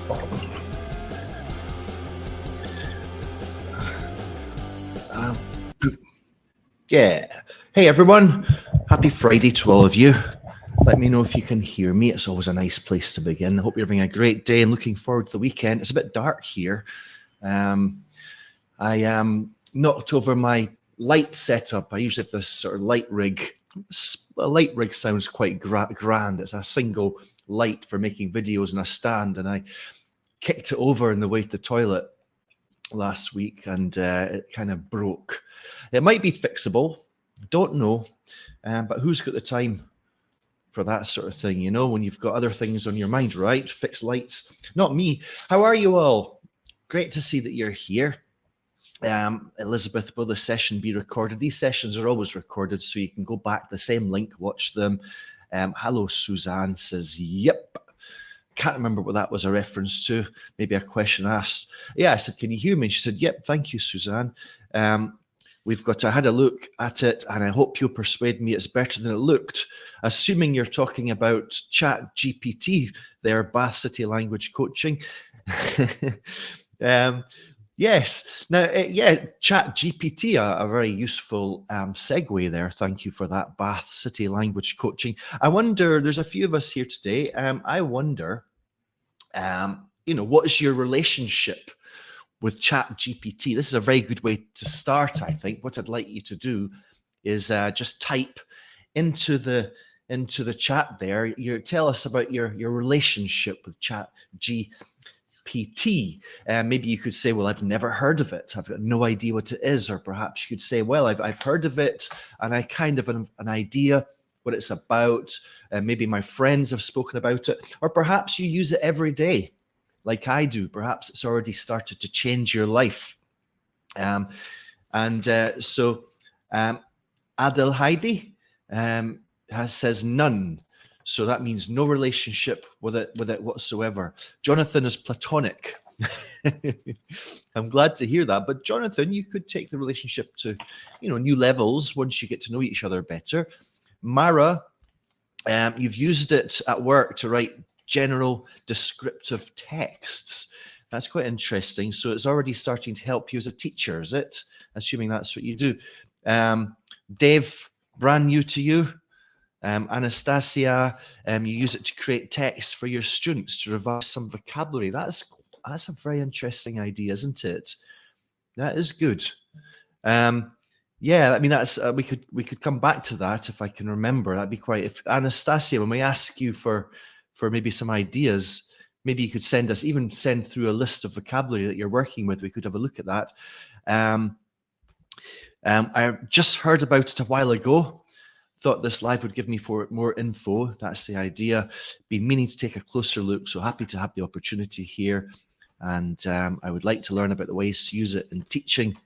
Um, yeah. Hey, everyone. Happy Friday to all of you. Let me know if you can hear me. It's always a nice place to begin. I hope you're having a great day and looking forward to the weekend. It's a bit dark here. I knocked over my light setup. I usually have this sort of light rig. A light rig sounds quite grand. It's a single light for making videos and a stand, and I kicked it over on the way to the toilet last week, and it kind of broke. It might be fixable, don't know, but who's got the time for that sort of thing, you know, when you've got other things on your mind, right? Fix lights. Not me. How are you all? Great to see that you're here. Elizabeth, will the session be recorded? These sessions are always recorded, so you can go back, the same link, watch them. Hello, Suzanne says, yep. Can't remember what that was a reference to. Maybe a question asked. Yeah, I said, can you hear me? She said, yep, thank you, Suzanne. I had a look at it, and I hope you'll persuade me it's better than it looked. Assuming you're talking about ChatGPT there, Bath City Language Coaching. Yes. Now, ChatGPT, a very useful segue there. Thank you for that, Bath City Language Coaching. I wonder, there's a few of us here today. I wonder, what is your relationship with ChatGPT? This is a very good way to start, I think. What I'd like you to do is just type into the chat there. Tell us about your relationship with ChatGPT. Maybe you could say, well, I've never heard of it. I've got no idea what it is. Or perhaps you could say, well, I've heard of it, and I kind of an idea what it's about. Maybe my friends have spoken about it. Or perhaps you use it every day, like I do. Perhaps it's already started to change your life. So Adel Heidi says none. So that means no relationship with it whatsoever. Jonathan is platonic. I'm glad to hear that. But Jonathan, you could take the relationship to, new levels once you get to know each other better. Mara, you've used it at work to write general descriptive texts. That's quite interesting. So it's already starting to help you as a teacher, is it? Assuming that's what you do. Dave, brand new to you. Anastasia, you use it to create text for your students to revise some vocabulary. That's a very interesting idea, isn't it? That is good. Yeah, I mean, that's we could come back to that if I can remember. That'd be quite. If Anastasia, when we ask you for maybe some ideas, maybe you could send through a list of vocabulary that you're working with. We could have a look at that. I just heard about it a while ago. Thought this live would give me more info. That's the idea. Been meaning to take a closer look, so happy to have the opportunity here. And I would like to learn about the ways to use it in teaching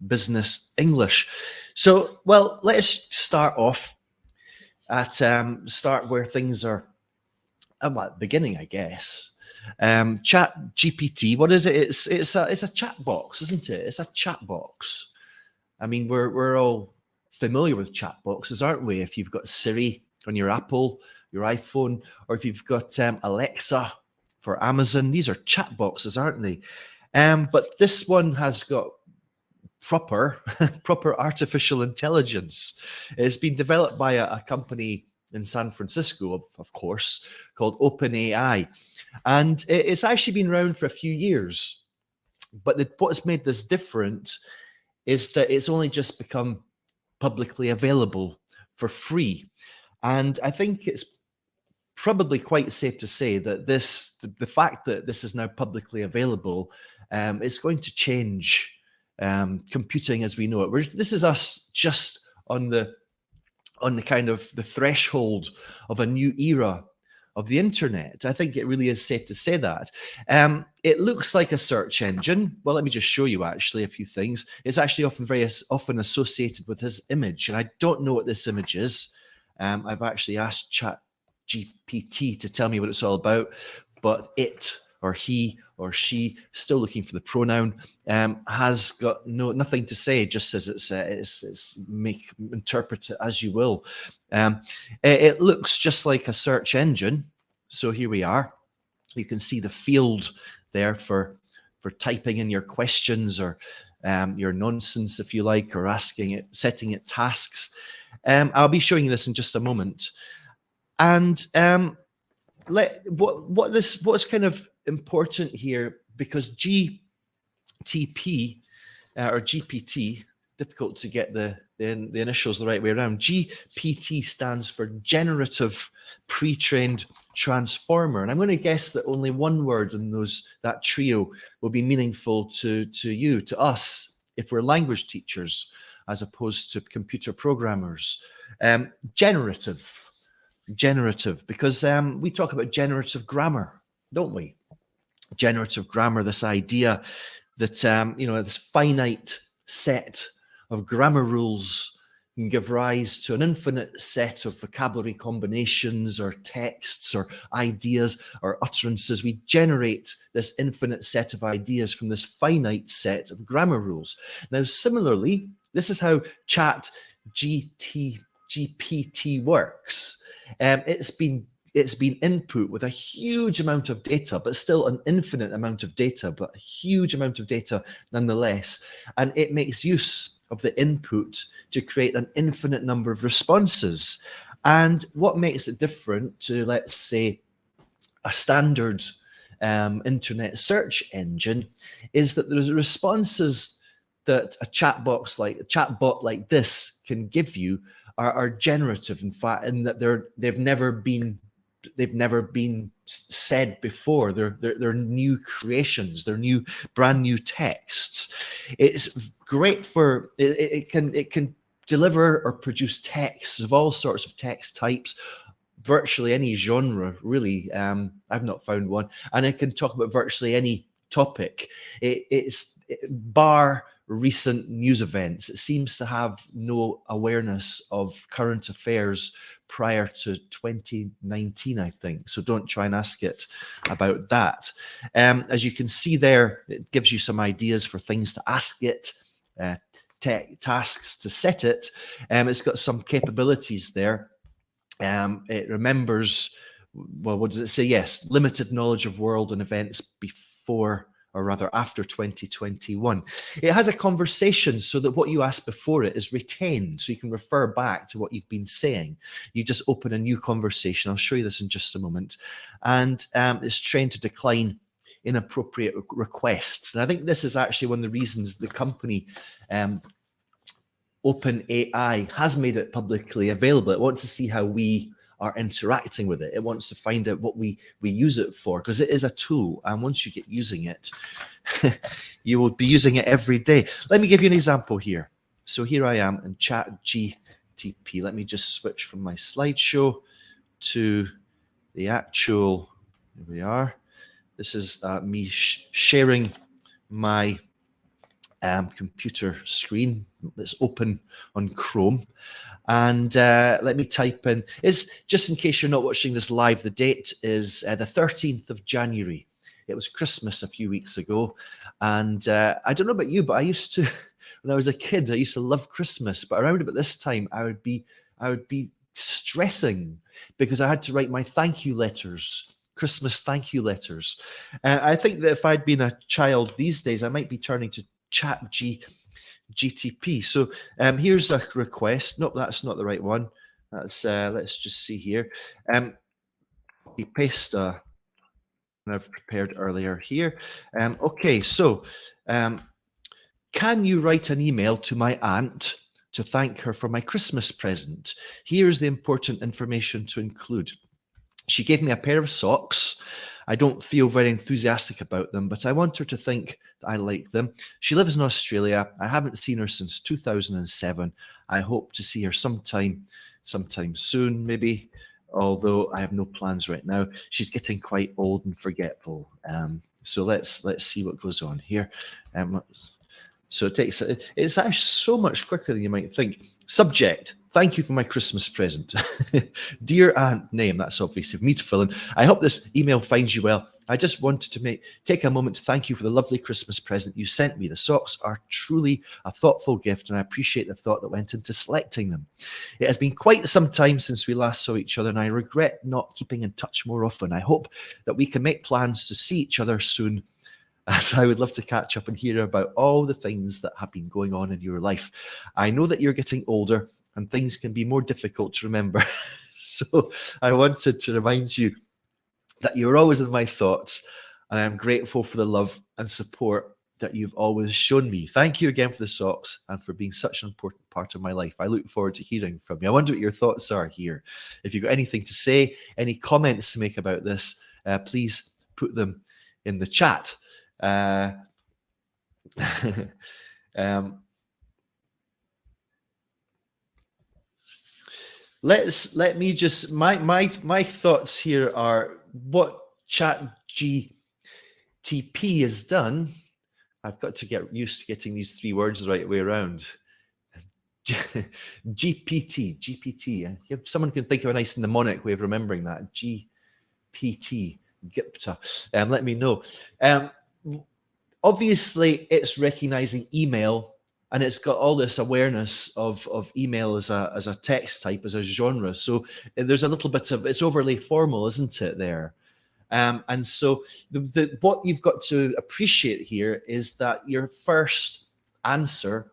business English. So, well, let's start off at where things are at the beginning, I guess. ChatGPT, what is it? It's a chat box, isn't it? It's a chat box. I mean, we're all familiar with chat boxes, aren't we? If you've got Siri on your Apple, your iPhone, or if you've got Alexa for Amazon, these are chat boxes, aren't they? But this one has got proper artificial intelligence. It's been developed by a company in San Francisco, of course, called OpenAI. And it's actually been around for a few years. But what's made this different is that it's only just become publicly available for free. And I think it's probably quite safe to say that the fact that this is now publicly available is going to change computing as we know it. This is us just on the kind of the threshold of a new era of the internet. I think it really is safe to say that. It looks like a search engine. Well, let me just show you actually a few things. It's actually very often associated with his image, and I don't know what this image is. I've actually asked ChatGPT to tell me what it's all about, but it or he or she, still looking for the pronoun, has got nothing to say. Just says interpret it as you will. It looks just like a search engine. So here we are. You can see the field there for typing in your questions or your nonsense, if you like, or setting it tasks. I'll be showing you this in just a moment. And what's kind of important here, because GTP or GPT, difficult to get the initials the right way around. GPT stands for Generative Pre-trained Transformer, and I'm going to guess that only one word in that trio will be meaningful to you, to us, if we're language teachers as opposed to computer programmers. Generative, because we talk about generative grammar, don't we? Generative grammar, this idea that this finite set of grammar rules can give rise to an infinite set of vocabulary combinations or texts or ideas or utterances. We generate this infinite set of ideas from this finite set of grammar rules. Now, similarly, this is how ChatGPT works. It's been input with a huge amount of data, but still an infinite amount of data, but a huge amount of data nonetheless. And it makes use of the input to create an infinite number of responses. And what makes it different to, let's say, a standard internet search engine is that the responses that a chatbot like this can give you are generative, in fact, in that they've never been said before. They're new creations. They're brand new texts. It's great for it can deliver or produce texts of all sorts of text types, virtually any genre, really. I've not found one, and it can talk about virtually any topic. Bar recent news events, it seems to have no awareness of current affairs prior to 2019, I think. So don't try and ask it about that. As you can see there, it gives you some ideas for things to ask it, tasks to set it. It's got some capabilities there. It remembers, well, what does it say? Yes, limited knowledge of world and events before, or rather after 2021. It has a conversation so that what you asked before it is retained, so you can refer back to what you've been saying. You just open a new conversation. I'll show you this in just a moment. And it's trained to decline inappropriate requests. And I think this is actually one of the reasons the company OpenAI has made it publicly available. It wants to see how we are interacting with it. It wants to find out what we use it for, because it is a tool. And once you get using it, you will be using it every day. Let me give you an example here. So here I am in ChatGPT. Let me just switch from my slideshow to the actual, here we are. This is me sharing my computer screen that's open on Chrome. And let me type in, just in case you're not watching this live, the date is the 13th of January. It was Christmas a few weeks ago. And I don't know about you, but I used to, when I was a kid, I used to love Christmas. But around about this time, I would be stressing because I had to write my thank you letters, Christmas thank you letters. I think that if I'd been a child these days, I might be turning to ChatGPT. So here's a request. Nope, that's not the right one. That's let's just see here. We paste I've prepared earlier here. Okay, so can you write an email to my aunt to thank her for my Christmas present? Here's the important information to include. She gave me a pair of socks. I don't feel very enthusiastic about them, but I want her to think that I like them. She lives in Australia. I haven't seen her since 2007. I hope to see her sometime soon, maybe, although I have no plans right now. She's getting quite old and forgetful. So let's see what goes on here. So it's actually so much quicker than you might think. Subject: Thank you for my Christmas present. Dear Aunt Name, that's obviously me to fill in. I hope this email finds you well. I just wanted to take a moment to thank you for the lovely Christmas present you sent me. The socks are truly a thoughtful gift, and I appreciate the thought that went into selecting them. It has been quite some time since we last saw each other, and I regret not keeping in touch more often. I hope that we can make plans to see each other soon, as I would love to catch up and hear about all the things that have been going on in your life. I know that you're getting older and things can be more difficult to remember. So I wanted to remind you that you're always in my thoughts, and I'm grateful for the love and support that you've always shown me. Thank you again for the socks and for being such an important part of my life. I look forward to hearing from you. I wonder what your thoughts are here. If you've got anything to say, any comments to make about this, please put them in the chat. Let me just my thoughts here are what ChatGPT has done. I've got to get used to getting these three words the right way around. GPT. If someone can think of a nice mnemonic way of remembering that. GPT. Gipta. Let me know. Obviously, it's recognizing email, and it's got all this awareness of email as a text type, as a genre. So there's a little bit of, it's overly formal, isn't it, there? And so what you've got to appreciate here is that your first answer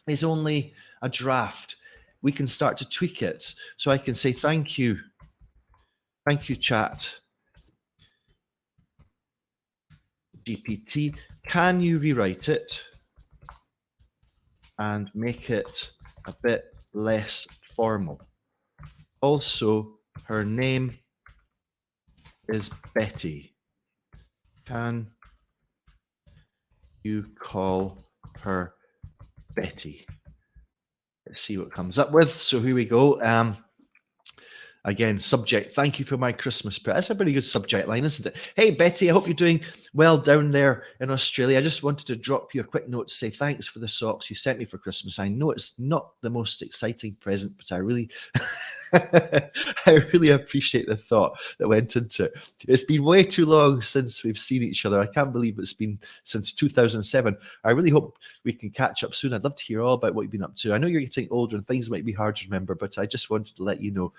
is only a draft. We can start to tweak it. So I can say, thank you, Chat GPT. Can you rewrite it and make it a bit less formal? Also, her name is Betty. Can you call her Betty? Let's see what it comes up with. So here we go. Again, subject, thank you for my Christmas present. That's a pretty good subject line, isn't it? Hey, Betty, I hope you're doing well down there in Australia. I just wanted to drop you a quick note to say thanks for the socks you sent me for Christmas. I know it's not the most exciting present, but I really, I really appreciate the thought that went into it. It's been way too long since we've seen each other. I can't believe it's been since 2007. I really hope we can catch up soon. I'd love to hear all about what you've been up to. I know you're getting older and things might be hard to remember, but I just wanted to let you know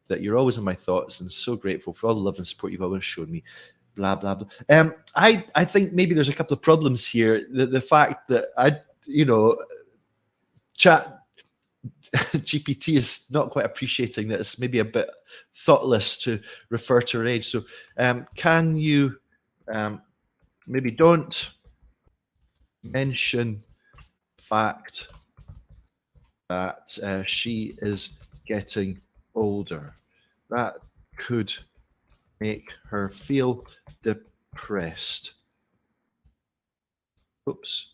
that you're always in my thoughts, and so grateful for all the love and support you've always shown me. Blah blah blah. I think maybe there's a couple of problems here. The fact that Chat GPT is not quite appreciating that it's maybe a bit thoughtless to refer to her age. So can you maybe don't mention fact that she is getting older? That could make her feel depressed. Oops.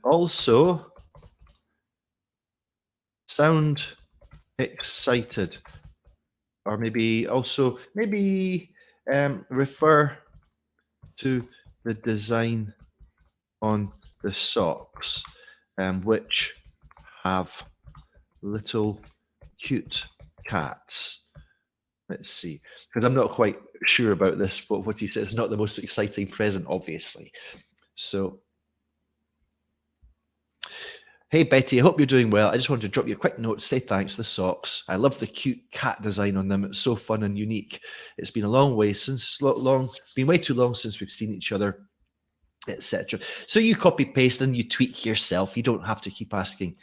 Also, sound excited, or maybe refer to the design on the socks, which have little cute cats. Let's see, because I'm not quite sure about this, but what he says is not the most exciting present, obviously. So, hey Betty, I hope you're doing well. I just wanted to drop you a quick note to say thanks for the socks. I love the cute cat design on them. It's so fun and unique. It's been a long way been way too long since we've seen each other, etc. So you copy paste and you tweak yourself. You don't have to keep asking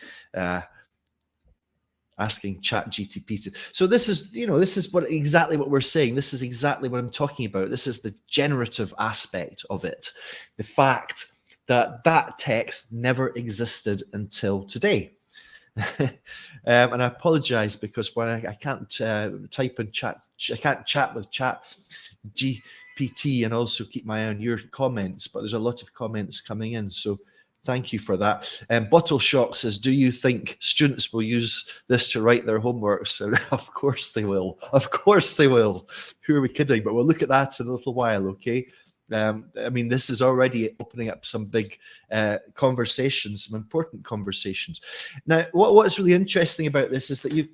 ChatGPT. So this is exactly what we're saying. This is exactly what I'm talking about. This is the generative aspect of it. The fact that text never existed until today. And I apologize because when I can't type in chat, I can't chat with ChatGPT and also keep my eye on your comments, but there's a lot of comments coming in. So thank you for that. Bottle Shock says, do you think students will use this to write their homeworks? Of course they will. Of course they will. Who are we kidding? But we'll look at that in a little while, okay? I mean, this is already opening up some big conversations, some important conversations. Now, what's really interesting about this is that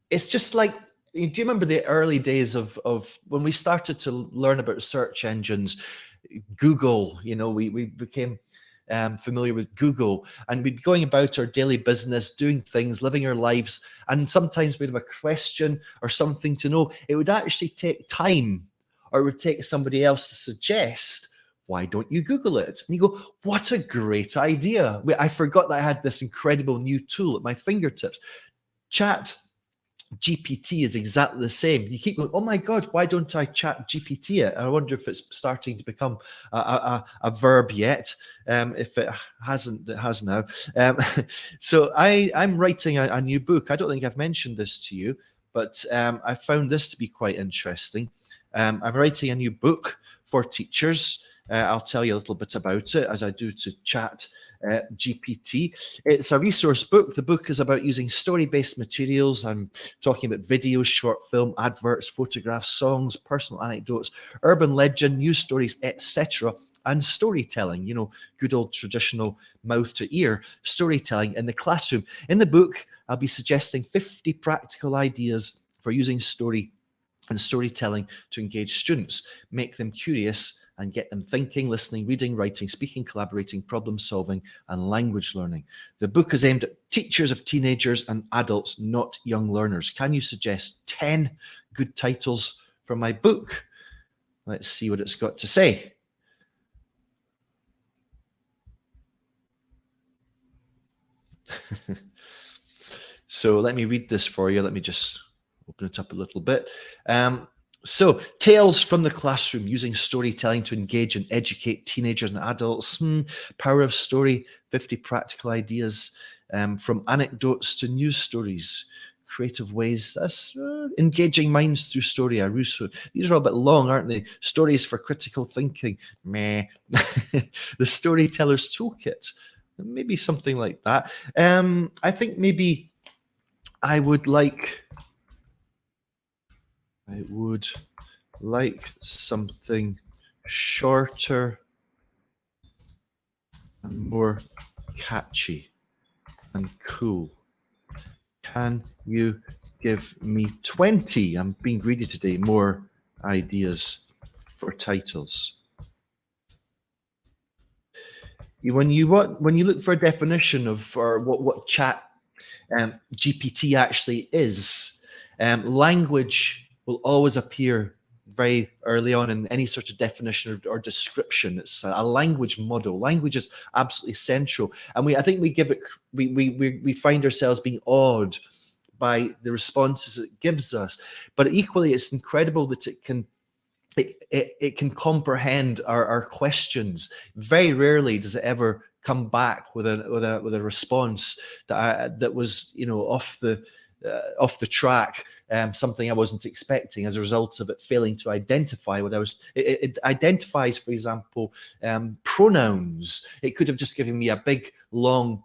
it's just like, do you remember the early days of when we started to learn about search engines, Google? We became familiar with Google, and we'd be going about our daily business, doing things, living our lives, and sometimes we'd have a question or something to know. It would actually take time, or it would take somebody else to suggest, why don't you Google it? And you go, what a great idea. I forgot that I had this incredible new tool at my fingertips. Chat GPT is exactly the same. You keep going, oh my God, why don't I chat GPT it? I wonder if it's starting to become a verb yet. If it hasn't, it has now. So I'm writing a new book. I don't think I've mentioned this to you, but I found this to be quite interesting. I'm writing a new book for teachers. I'll tell you a little bit about it, as I do to chat GPT. It's a resource book. The book is about using story-based materials. I'm talking about videos, short film, adverts, photographs, songs, personal anecdotes, urban legend, news stories, etc., and storytelling. Good old traditional mouth to ear storytelling in the classroom. In the book, I'll be suggesting 50 practical ideas for using story and storytelling to engage students, make them curious, and get them thinking, listening, reading, writing, speaking, collaborating, problem solving, and language learning. The book is aimed at teachers of teenagers and adults, not young learners. Can you suggest 10 good titles for my book? Let's see what it's got to say. So let me read this for you. Let me just open it up a little bit. So, Tales from the Classroom, using storytelling to engage and educate teenagers and adults. Power of story, 50 practical ideas, from anecdotes to news stories. Creative ways, that's engaging minds through story. These are all a bit long, aren't they? Stories for critical thinking. Meh. The Storyteller's Toolkit. Maybe something like that. I think maybe I would like something shorter and more catchy and cool. Can you give me 20? I'm being greedy today. More ideas for titles. When you look for a definition of what chat GPT actually is, language will always appear very early on in any sort of definition or description. It's a language model. Language is absolutely central, and I think we find ourselves being awed by the responses it gives us. But equally, it's incredible that it can comprehend our questions. Very rarely does it ever come back with a response that was off the track, something I wasn't expecting as a result of it failing to identify what I was. It identifies, for example, pronouns. It could have just given me a big, long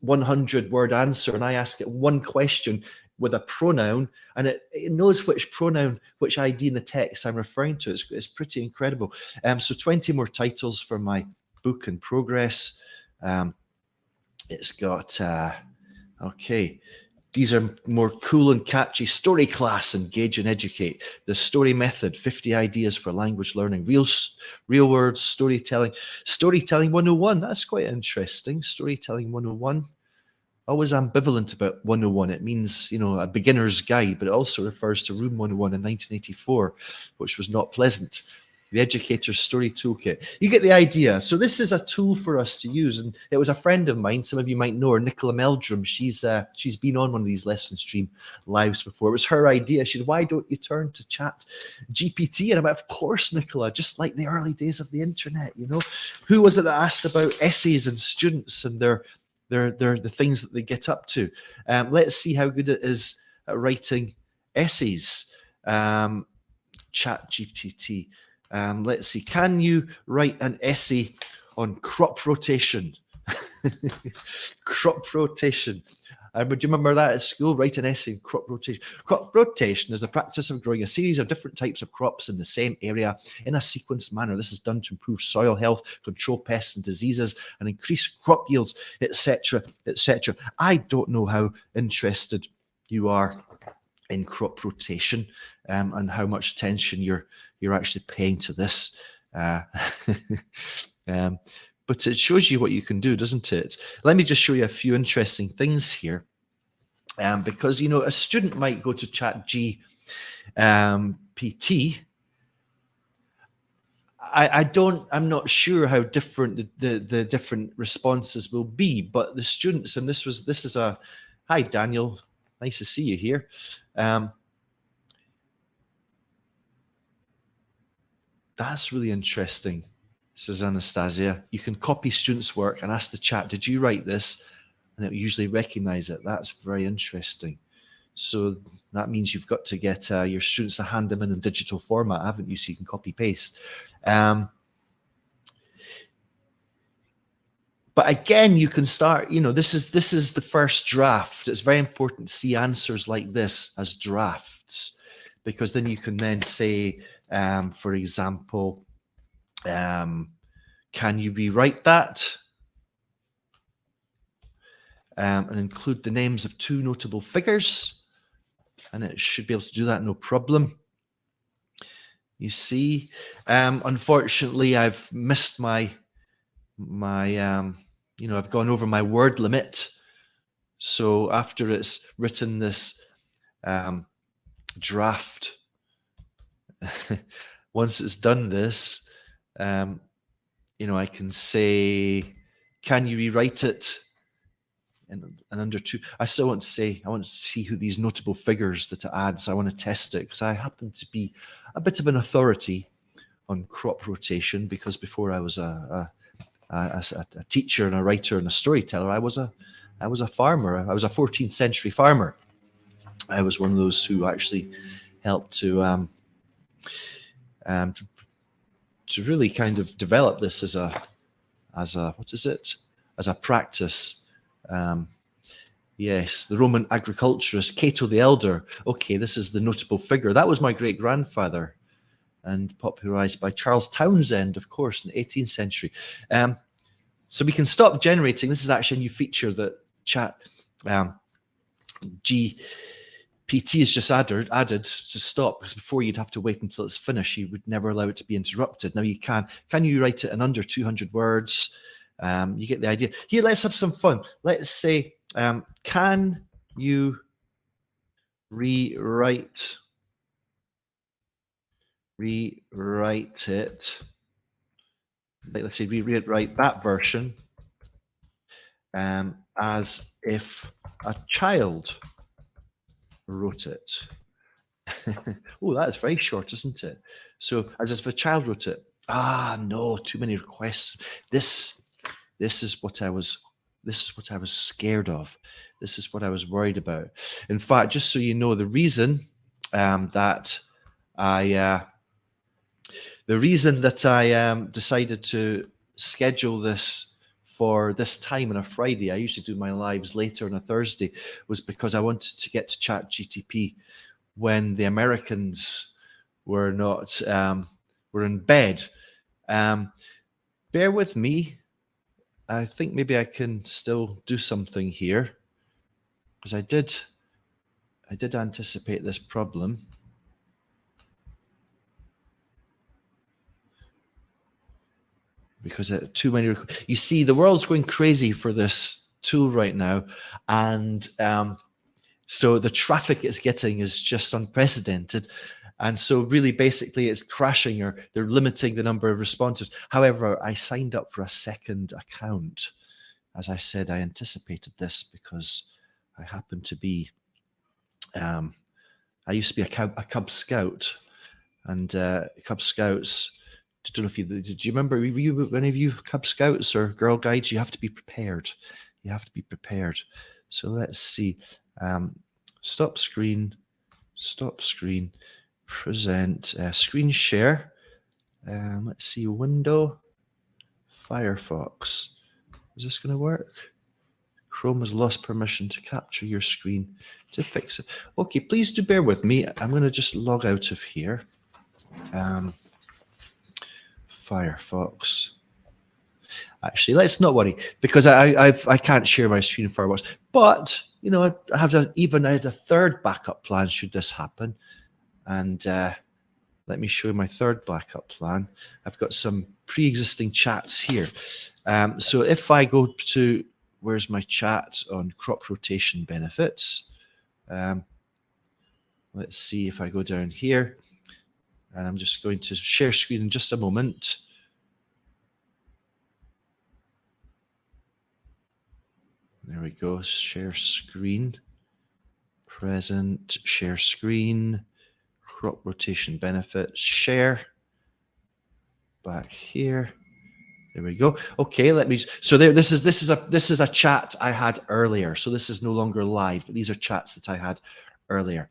100-word answer, and I ask it one question with a pronoun, and it knows which pronoun, which ID in the text I'm referring to. It's pretty incredible. So 20 more titles for my book in progress. It's got, okay. These are more cool and catchy. Story class, engage and educate. The story method, 50 ideas for language learning. Real words, storytelling. Storytelling 101, that's quite interesting. Storytelling 101. Always ambivalent about 101. It means, a beginner's guide, but it also refers to Room 101 in 1984, which was not pleasant. The Educator's Story Toolkit. You get the idea. So this is a tool for us to use. And it was a friend of mine, some of you might know her, Nicola Meldrum. She's been on one of these LessonStream lives before. It was her idea. She said, why don't you turn to Chat GPT? And I'm like, of course, Nicola, just like the early days of the internet, Who was it that asked about essays and students and the things that they get up to? Let's see how good it is at writing essays. Chat GPT. Let's see. Can you write an essay on crop rotation? Crop rotation. Do you remember that at school? Write an essay on crop rotation. Crop rotation is the practice of growing a series of different types of crops in the same area in a sequenced manner. This is done to improve soil health, control pests and diseases, and increase crop yields, etc., etc. I don't know how interested you are in crop rotation and how much attention you're actually paying to this. But it shows you what you can do, doesn't it? Let me just show you a few interesting things here. Because, you know, a student might go to ChatGPT. I'm not sure how different the different responses will be, but the students, and this is a, hi Daniel, nice to see you here. That's really interesting, says Anastasia. You can copy students' work and ask the chat, did you write this? And it will usually recognize it. That's very interesting. So that means you've got to get your students to hand them in digital format, haven't you? So you can copy paste. But again, you can start, you know, this is the first draft. It's very important to see answers like this as drafts, because then you can then say, for example, can you rewrite that? And include the names of 2 notable figures. And it should be able to do that, no problem. You see, unfortunately, I've missed my you know, I've gone over my word limit. So after it's written this draft, once it's done this, you know, I can say, can you rewrite it? And under 2, I still want to say, I want to see who these notable figures that it adds. I want to test it because I happen to be a bit of an authority on crop rotation, because before I was a teacher and a writer and a storyteller, I was a farmer. I was a 14th century farmer. I was one of those who actually helped to really kind of develop this as a what is it? As a practice. Yes, the Roman agriculturist Cato the Elder. Okay, this is the notable figure. That was my great-grandfather, and popularized by Charles Townshend, of course, in the 18th century. So we can stop generating. This is actually a new feature that GPT is just added to stop, because before you'd have to wait until it's finished. You would never allow it to be interrupted. Now you can. Can you write it in under 200 words? You get the idea. Here, let's have some fun. Let's say, can you rewrite it? Let's say rewrite that version as if a child wrote it. Oh, that's very short, isn't it? So as if a child wrote it. Ah, no, too many requests. This is what I was scared of. This is what I was worried about. In fact, just so you know, the reason that I decided to schedule this for this time on a Friday — I usually do my lives later on a Thursday — was because I wanted to get to ChatGPT when the Americans were not were in bed. Bear with me. I think maybe I can still do something here, because I did anticipate this problem. Because too many. You see, the world's going crazy for this tool right now, and so the traffic it's getting is just unprecedented. And so really, basically, it's crashing, or they're limiting the number of responses. However, I signed up for a second account. As I said, I anticipated this because I happen to be, I used to be a Cub Scout, and Cub Scouts, I don't know if did you remember, were you, any of you Cub Scouts or Girl Guides? You have to be prepared. You have to be prepared. So let's see. Stop screen, present, screen share. Let's see, window, Firefox. Is this going to work? Chrome has lost permission to capture your screen to fix it. Okay, please do bear with me. I'm going to just log out of here. Firefox. Actually, let's not worry, because I can't share my screen in Firefox. But, you know, I have even a third backup plan should this happen. And let me show you my third backup plan. I've got some pre-existing chats here. So if I go to, where's my chat on crop rotation benefits? Let's see if I go down here. And I'm just going to share screen in just a moment. There we go, share screen, present, share screen, crop rotation benefits, share, back here. There we go. Okay, let me. So there, this is a chat I had earlier. So this is no longer live, but these are chats that I had earlier.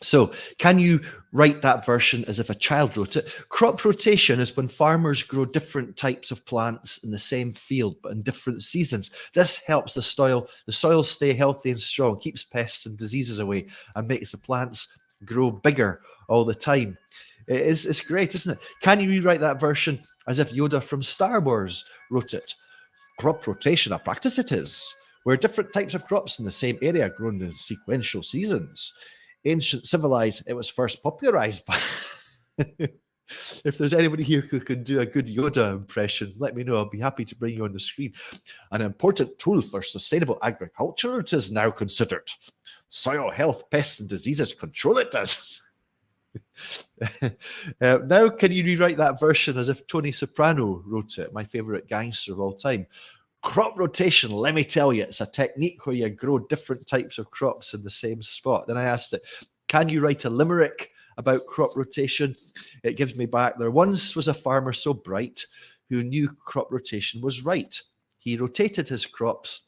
So can you write that version as if a child wrote it? Crop rotation is when farmers grow different types of plants in the same field, but in different seasons. This helps the soil stay healthy and strong, keeps pests and diseases away, and makes the plants grow bigger all the time. It's great, isn't it? Can you rewrite that version as if Yoda from Star Wars wrote it? Crop rotation, a practice it is, where different types of crops in the same area grown in sequential seasons. Ancient civilized, it was first popularized by. If there's anybody here who can do a good Yoda impression, let me know. I'll be happy to bring you on the screen. An important tool for sustainable agriculture, it is now considered. Soil health, pests, and diseases control it does. Now, can you rewrite that version as if Tony Soprano wrote it? My favorite gangster of all time. Crop rotation, let me tell you, it's a technique where you grow different types of crops in the same spot. Then I asked it, can you write a limerick about crop rotation? It gives me back, there once was a farmer so bright who knew crop rotation was right. He rotated his crops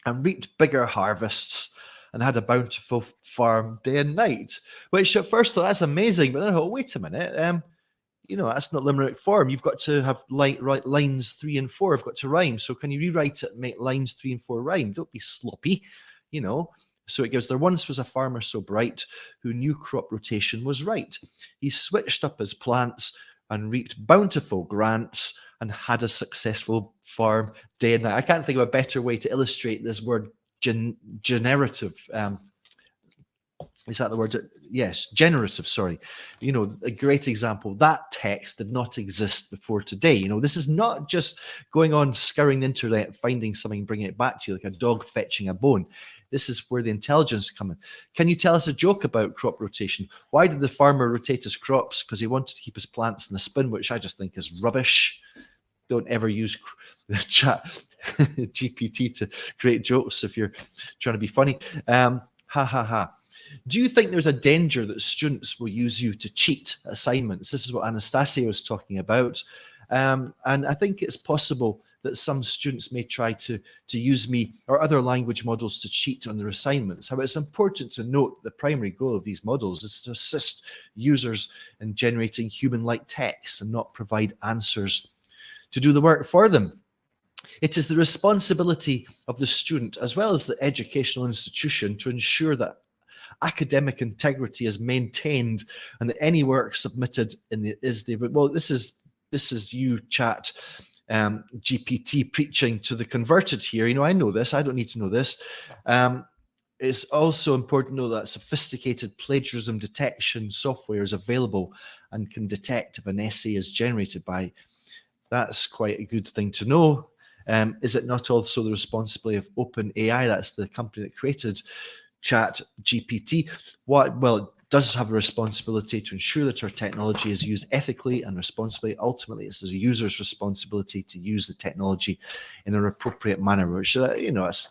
and reaped bigger harvests and had a bountiful farm day and night. Which at first thought, that's amazing, but then I thought, wait a minute, you know, that's not limerick form. You've got to have lines 3 and 4 have got to rhyme. So can you rewrite it and make lines 3 and 4 rhyme? Don't be sloppy, you know. So it gives, there once was a farmer so bright who knew crop rotation was right. He switched up his plants and reaped bountiful grants and had a successful farm day and night. I can't think of a better way to illustrate this word generative. Is that the word? Yes, generative, sorry. You know, a great example. That text did not exist before today. You know, this is not just going on scouring the internet, finding something, bringing it back to you like a dog fetching a bone. This is where the intelligence comes in. Can you tell us a joke about crop rotation? Why did the farmer rotate his crops? Because he wanted to keep his plants in a spin, which I just think is rubbish. Don't ever use the chat GPT to create jokes if you're trying to be funny. Ha ha ha. Do you think there's a danger that students will use you to cheat assignments? This is what Anastasia was talking about. And I think it's possible that some students may try to use me or other language models to cheat on their assignments. However, it's important to note the primary goal of these models is to assist users in generating human-like text and not provide answers to do the work for them. It is the responsibility of the student as well as the educational institution to ensure that academic integrity is maintained and that any work submitted well, this is you chat GPT preaching to the converted here. You know, I know this, I don't need to know this. It's also important to know that sophisticated plagiarism detection software is available and can detect if an essay is generated by. That's quite a good thing to know. Is it not also the responsibility of OpenAI? That's the company that created ChatGPT. Well, it does have a responsibility to ensure that our technology is used ethically and responsibly. Ultimately, it's the user's responsibility to use the technology in an appropriate manner, which, you know, that's a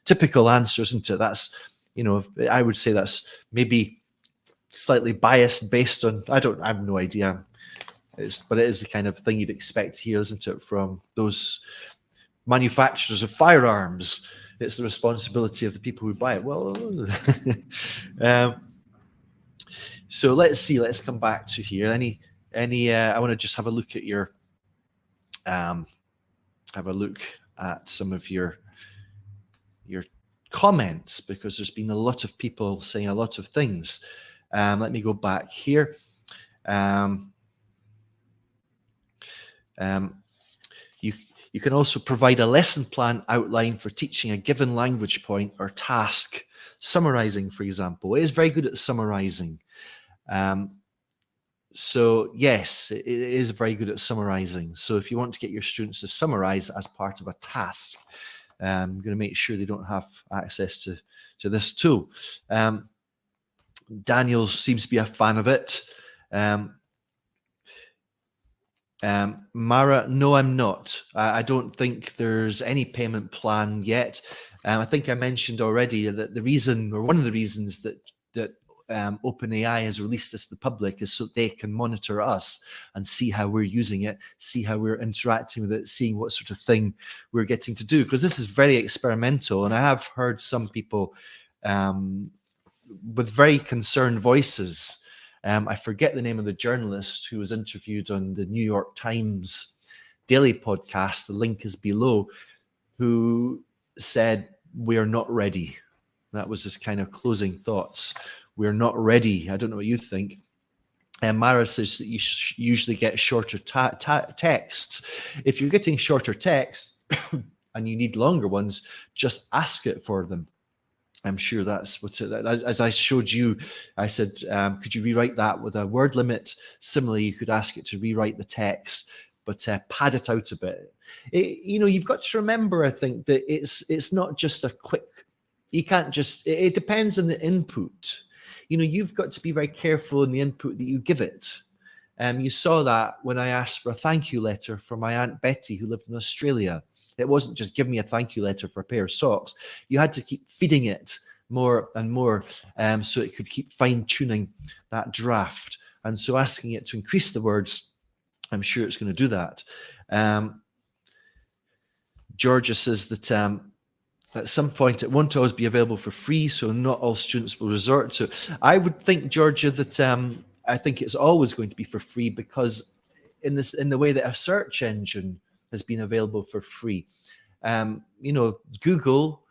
typical answer, isn't it? That's, you know, I would say that's maybe slightly biased based on, I have no idea. But it is the kind of thing you'd expect here, isn't it, from those manufacturers of firearms. It's the responsibility of the people who buy it. Well, so let's see. Let's come back to here. I want to just have a look at your, have a look at some of your your comments, because there's been a lot of people saying a lot of things. Let me go back here. You can also provide a lesson plan outline for teaching a given language point or task. Summarizing, for example, it is very good at summarizing. So yes, it is very good at summarizing. So if you want to get your students to summarize as part of a task, I'm going to make sure they don't have access to this tool. Daniel seems to be a fan of it. Mara, no, I'm not. I don't think there's any payment plan yet. I think I mentioned already that the reason, or one of the reasons that OpenAI has released this to the public is so they can monitor us and see how we're using it, see how we're interacting with it, seeing what sort of thing we're getting to do. Because this is very experimental, and I have heard some people with very concerned voices. I forget the name of the journalist who was interviewed on the New York Times daily podcast. The link is below, who said, "We're not ready." That was his kind of closing thoughts. We're not ready. I don't know what you think. And Mara says that you usually get shorter texts. If you're getting shorter texts and you need longer ones, just ask it for them. I'm sure that's what's it. As I showed you, I said, could you rewrite that with a word limit? Similarly, you could ask it to rewrite the text, but pad it out a bit. You've got to remember, I think, that it's not just a quick. You can't just. It depends on the input. You've got to be very careful in the input that you give it. You saw that when I asked for a thank you letter for my Aunt Betty, who lived in Australia. It wasn't just give me a thank you letter for a pair of socks. You had to keep feeding it more and more so it could keep fine-tuning that draft. And so asking it to increase the words, I'm sure it's going to do that. Georgia says that at some point it won't always be available for free, so not all students will resort to it. I would think, Georgia, that I think it's always going to be for free, because in the way that a search engine has been available for free. Google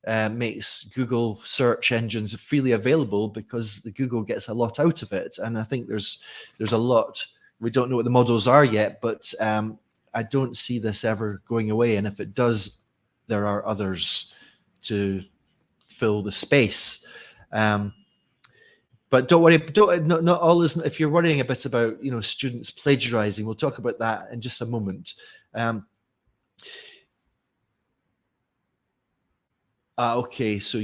makes Google search engines freely available because the Google gets a lot out of it. And I think there's a lot. We don't know what the models are yet, but I don't see this ever going away. And if it does, there are others to fill the space. But don't worry, not all isn't. If you're worrying a bit about students plagiarizing, we'll talk about that in just a moment. Okay, so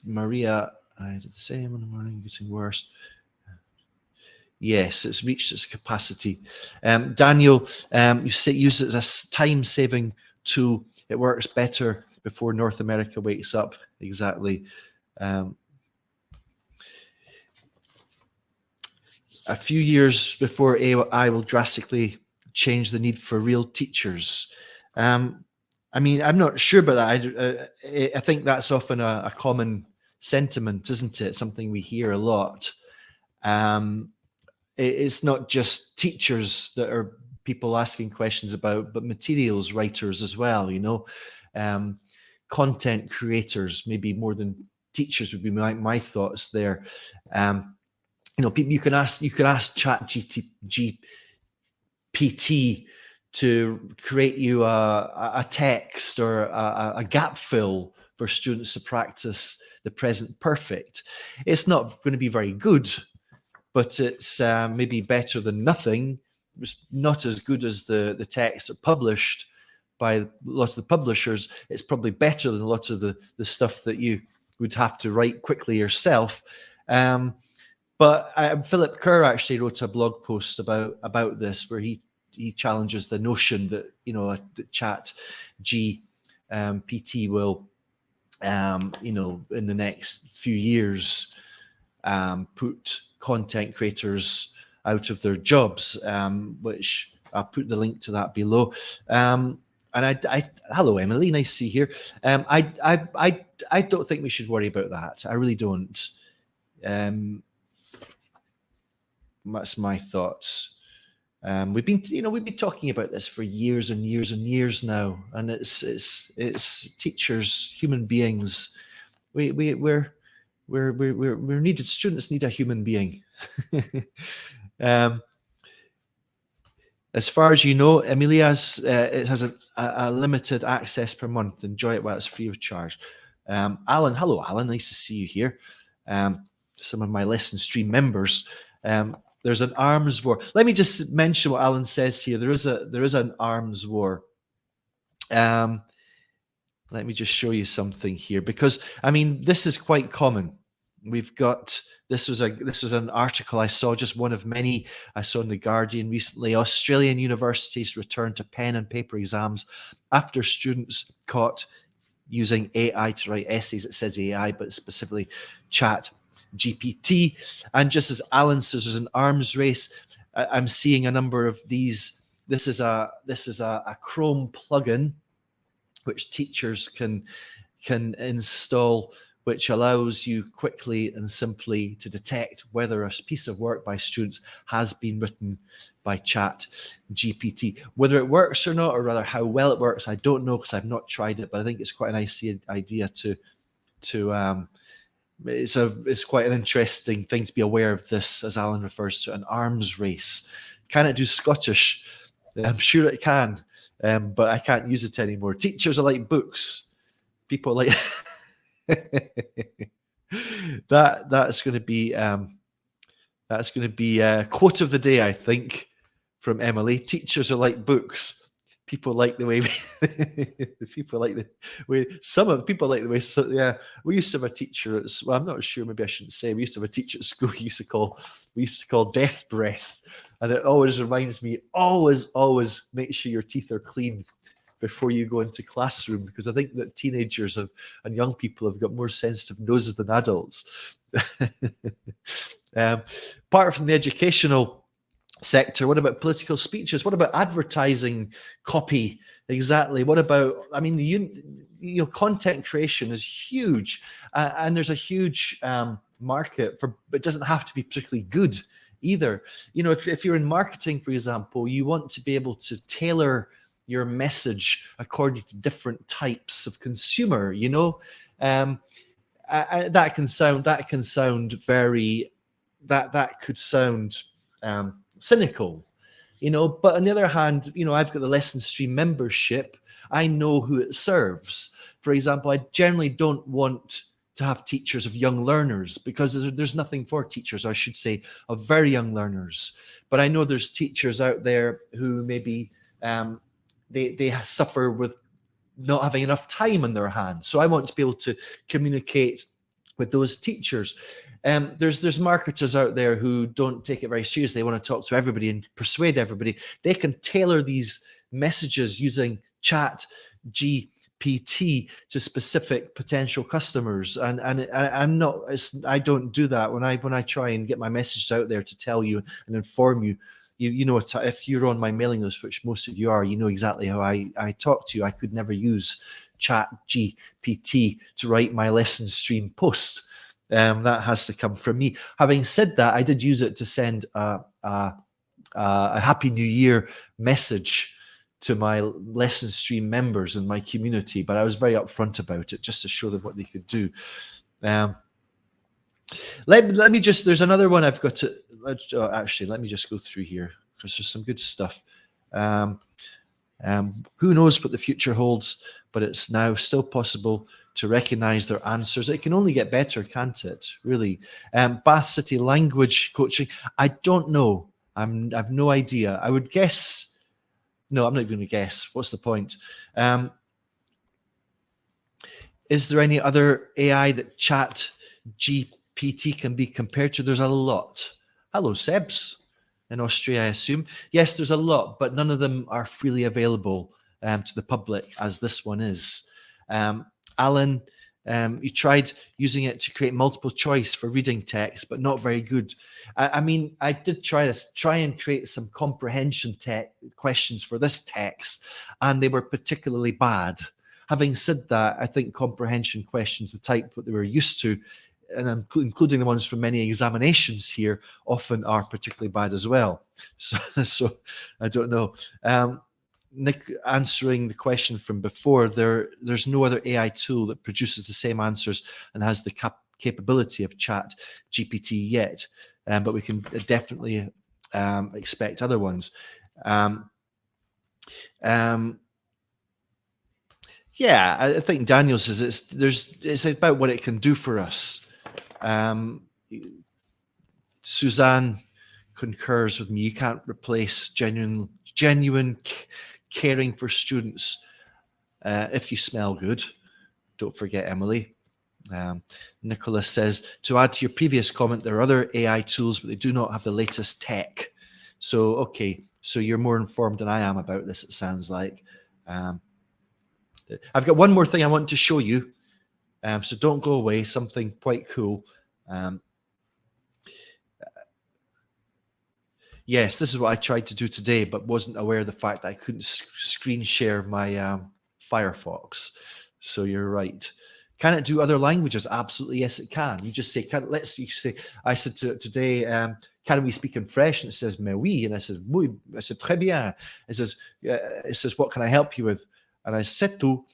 Maria, I did the same in the morning, getting worse. Yes, it's reached its capacity. Daniel, you use it as a time-saving tool. It works better before North America wakes up. Exactly. A few years before AI will drastically change the need for real teachers. I'm not sure about that. I think that's often a common sentiment, isn't it? Something we hear a lot. It's not just teachers that are people asking questions about, but materials writers as well. Content creators, maybe more than teachers would be my thoughts there. People you could ask ChatGPT to create you a text or a gap fill for students to practice the present perfect. It's not going to be very good, but it's maybe better than nothing. It's not as good as the texts are published by lots of the publishers. It's probably better than lots of the stuff that you would have to write quickly yourself. But Philip Kerr actually wrote a blog post about this, where he challenges the notion that the ChatGPT will in the next few years put content creators out of their jobs, which I'll put the link to that below. And hello Emily, nice to see you here. I don't think we should worry about that. I really don't. That's my thoughts. We've been talking about this for years and years and years now, and it's teachers, human beings. We're needed. Students need a human being. As far as you know, Emilia's it has a limited access per month. Enjoy it while it's free of charge. Alan, hello, Alan. Nice to see you here. Some of my LessonStream members. There's an arms war. Let me just mention what Alan says here. There is an arms war. Let me just show you something here, because I mean this is quite common. We've got this was an article I saw, just one of many I saw in the Guardian recently. Australian universities return to pen and paper exams after students caught using AI to write essays. It says AI, but specifically ChatGPT. And just as Alan says, there's an arms race. I'm seeing a number of these. This is a Chrome plugin which teachers can install, which allows you quickly and simply to detect whether a piece of work by students has been written by ChatGPT. Whether it works or not, or rather how well it works, I don't know, because I've not tried it, but I think it's quite a nice idea it's quite an interesting thing to be aware of this, as Alan refers to, an arms race. Can it do Scottish? I'm sure it can, but I can't use it anymore. Teachers are like books. People like... that's going to be quote of the day, I think, from Emily. Teachers are like books. People like the way some of the people like the way. So, yeah, we used to have a teacher. Well, I'm not sure. Maybe I shouldn't say. We used to have a teacher at school. We used to call death breath, and it always reminds me. Always make sure your teeth are clean before you go into classroom, because I think that teenagers and young people have got more sensitive noses than adults. Apart from the educational sector, what about political speeches? What about advertising copy? Exactly. What about, I mean, content creation is huge, and there's a huge market for, but it doesn't have to be particularly good either. If you're in marketing, for example, you want to be able to tailor your message according to different types of consumer. That could sound cynical, but on the other hand, I've got the LessonStream membership. I know who it serves. For example, I generally don't want to have teachers of young learners, because there's nothing for teachers, I should say, of very young learners. But I know there's teachers out there who maybe they suffer with not having enough time on their hands. So I want to be able to communicate with those teachers. There's marketers out there who don't take it very seriously. They want to talk to everybody and persuade everybody. They can tailor these messages using ChatGPT to specific potential customers. And I don't do that. When I try and get my messages out there to tell you and inform you, if you're on my mailing list, which most of you are, you know exactly how I talk to you. I could never use ChatGPT to write my LessonStream post. That has to come from me. Having said that, I did use it to send a Happy New Year message to my LessonStream members in my community, but I was very upfront about it, just to show them what they could do. Let me just, there's another one I've got to, actually, let me just go through here, because there's some good stuff. Who knows what the future holds, but it's now still possible to recognize their answers. It can only get better, can't it? Really. Bath City language coaching. I don't know. I've no idea. I would guess. No, I'm not even going to guess. What's the point? Is there any other AI that ChatGPT can be compared to? There's a lot. Hello, Sebs. In Austria, I assume. Yes, there's a lot, but none of them are freely available to the public, as this one is. Alan, you tried using it to create multiple choice for reading text, but not very good. I mean, I did try and create some comprehension questions for this text, and they were particularly bad. Having said that, I think comprehension questions, the type that they were used to, and including the ones from many examinations here, often are particularly bad as well. So I don't know. Nick, answering the question from before, there's no other AI tool that produces the same answers and has the capability of ChatGPT yet, but we can definitely expect other ones. Yeah, I think Daniel says it's about what it can do for us. Suzanne concurs with me. You can't replace genuine caring for students if you smell good. Don't forget Emily. Nicholas says, to add to your previous comment, there are other AI tools, but they do not have the latest tech. So, okay, so you're more informed than I am about this, it sounds like. I've got one more thing I want to show you. So don't go away, something quite cool. Yes, this is what I tried to do today, but wasn't aware of the fact that I couldn't screen share my Firefox. So you're right. Can it do other languages? Absolutely, yes, it can. You just say, I said today, can we speak in French? And it says, mais oui. And I said, oui. I said, très bien. It says, what can I help you with? And I said, tout.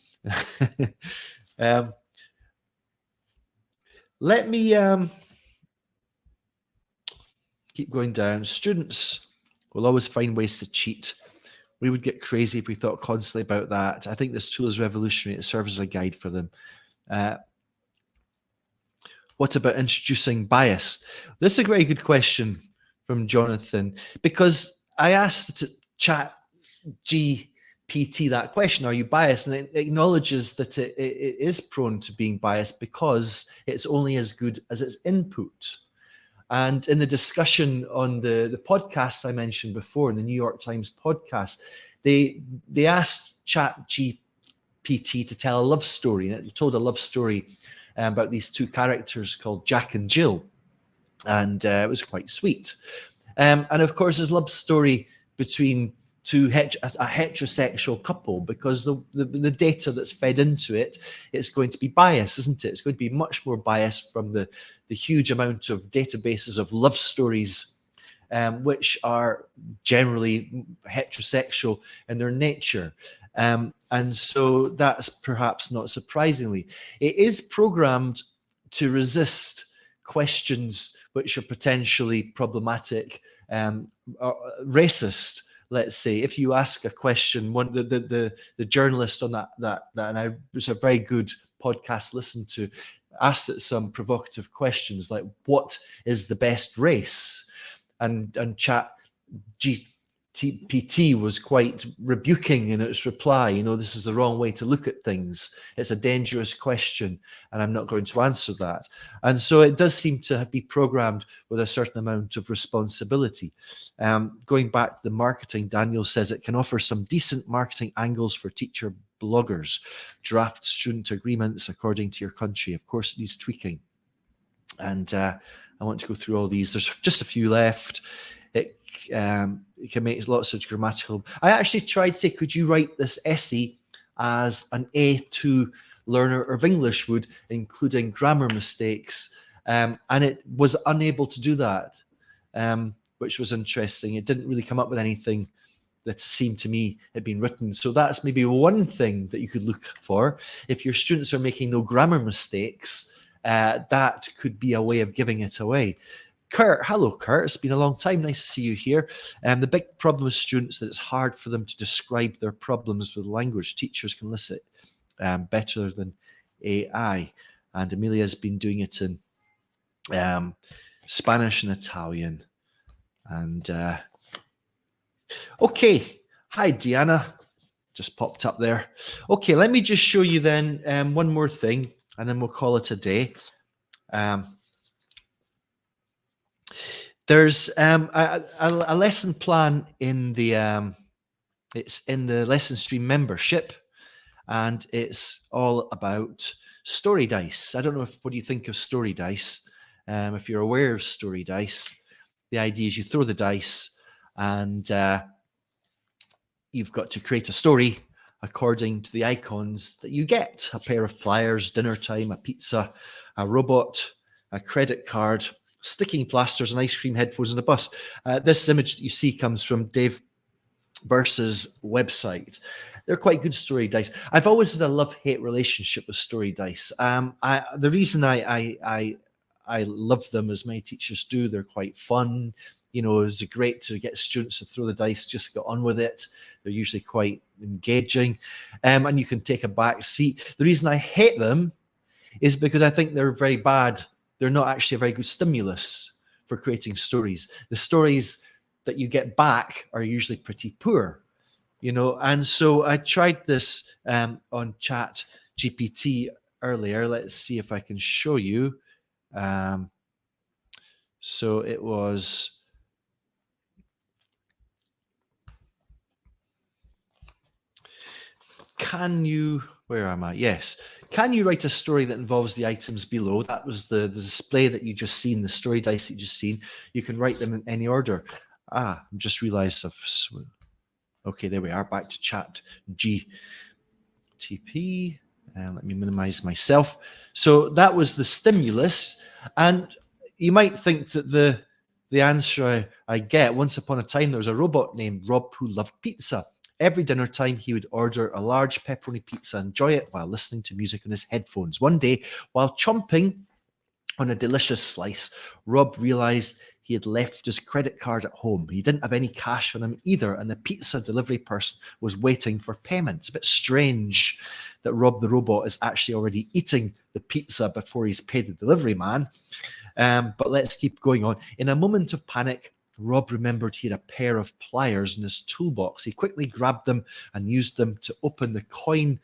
Let me keep going down. Students will always find ways to cheat. We would get crazy if we thought constantly about that. I think this tool is revolutionary. It serves as a guide for them. What about introducing bias? This is a very good question from Jonathan, because I asked ChatGPT that question, are you biased? And it acknowledges that it is prone to being biased because it's only as good as its input. And in the discussion on the podcast I mentioned before, in the New York Times podcast, they asked ChatGPT to tell a love story, and it told a love story about these two characters called Jack and Jill, and it was quite sweet. And of course, there's a love story between a heterosexual couple, because the data that's fed into it, it's going to be biased, isn't it? It's going to be much more biased from the huge amount of databases of love stories, which are generally heterosexual in their nature. And so that's perhaps not surprisingly. It is programmed to resist questions which are potentially problematic, racist. Let's say, if you ask a question, the journalist on that and it was a very good podcast listen to, asked it some provocative questions like, what is the best race? And ChatGPT was quite rebuking in its reply. This is the wrong way to look at things. It's a dangerous question, and I'm not going to answer that. And so it does seem to be programmed with a certain amount of responsibility. Going back to the marketing, Daniel says it can offer some decent marketing angles for teacher bloggers. Draft student agreements according to your country. Of course, it needs tweaking. And I want to go through all these. There's just a few left. It can make lots of grammatical. I actually tried to say, could you write this essay as an A2 learner of English would, including grammar mistakes? And it was unable to do that, which was interesting. It didn't really come up with anything that seemed to me had been written. So that's maybe one thing that you could look for. If your students are making no grammar mistakes, that could be a way of giving it away. Kurt, hello, Kurt. It's been a long time. Nice to see you here. The big problem with students is that it's hard for them to describe their problems with language. Teachers can listen better than AI. And Amelia's been doing it in Spanish and Italian. And okay. Hi, Deanna. Just popped up there. Okay, let me just show you then one more thing, and then we'll call it a day. There's a lesson plan in the it's in the LessonStream membership, and it's all about story dice. I don't know what do you think of story dice. If you're aware of story dice, the idea is you throw the dice, and you've got to create a story according to the icons that you get: a pair of pliers, dinner time, a pizza, a robot, a credit card, sticking plasters and ice cream headphones on a bus. This image that you see comes from Dave Burse's website. They're quite good story dice. I've always had a love-hate relationship with story dice. The reason I love them, as many teachers do, they're quite fun. It's great to get students to throw the dice, just get on with it. They're usually quite engaging, and you can take a back seat. The reason I hate them is because I think they're very bad. They're not actually a very good stimulus for creating stories. The stories that you get back are usually pretty poor, and so I tried this on ChatGPT earlier. Let's see if I can show you. So it was, where am I? Yes. Can you write a story that involves the items below? That was the display that you just seen, the story dice that you just seen. You can write them in any order. I just realized okay, there we are, back to ChatGPT. Let me minimize myself. So that was the stimulus. And you might think that the answer I get, once upon a time, there was a robot named Rob who loved pizza. Every dinner time, he would order a large pepperoni pizza, enjoy it while listening to music on his headphones. One day, while chomping on a delicious slice, Rob realized he had left his credit card at home. He didn't have any cash on him either, and the pizza delivery person was waiting for payment. It's a bit strange that Rob the robot is actually already eating the pizza before he's paid the delivery man. But let's keep going on. In a moment of panic, Rob remembered he had a pair of pliers in his toolbox. He quickly grabbed them and used them to open the coin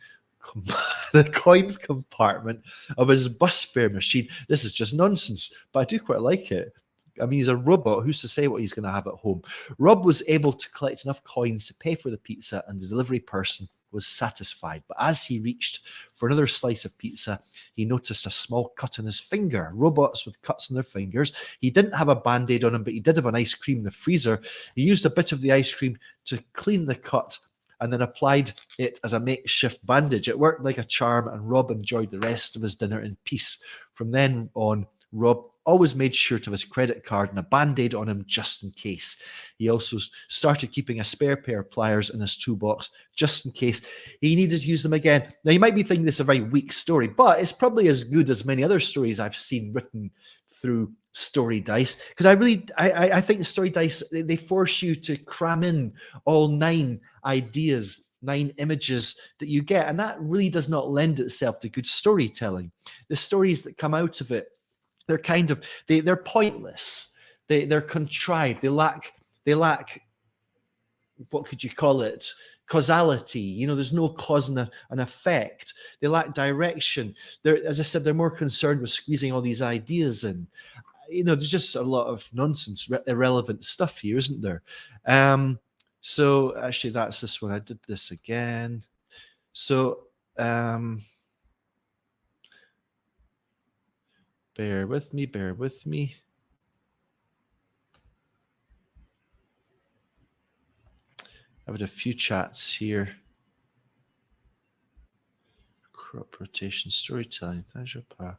compartment of his bus fare machine. This is just nonsense, but I do quite like it. I mean, he's a robot. Who's to say what he's going to have at home? Rob was able to collect enough coins to pay for the pizza, and the delivery person was satisfied. But as he reached for another slice of pizza, he noticed a small cut on his finger. Robots with cuts on their fingers. He didn't have a Band-Aid on him, but he did have an ice cream in the freezer. He used a bit of the ice cream to clean the cut and then applied it as a makeshift bandage. It worked like a charm, and Rob enjoyed the rest of his dinner in peace. From then on, Rob always made sure to have his credit card and a Band-Aid on him just in case. He also started keeping a spare pair of pliers in his toolbox just in case he needed to use them again. Now, you might be thinking this is a very weak story, but it's probably as good as many other stories I've seen written through story dice, because I think story dice, they force you to cram in all 9 ideas, 9 images that you get, and that really does not lend itself to good storytelling. The stories that come out of it, they're kind of they're pointless. They're contrived. They lack what could you call it? Causality. There's no cause and an effect. They lack direction. As I said, they're more concerned with squeezing all these ideas in. There's just a lot of nonsense, irrelevant stuff here, isn't there? So actually, that's this one. I did this again. So bear with me. I've had a few chats here. Crop rotation, storytelling, Tajapa,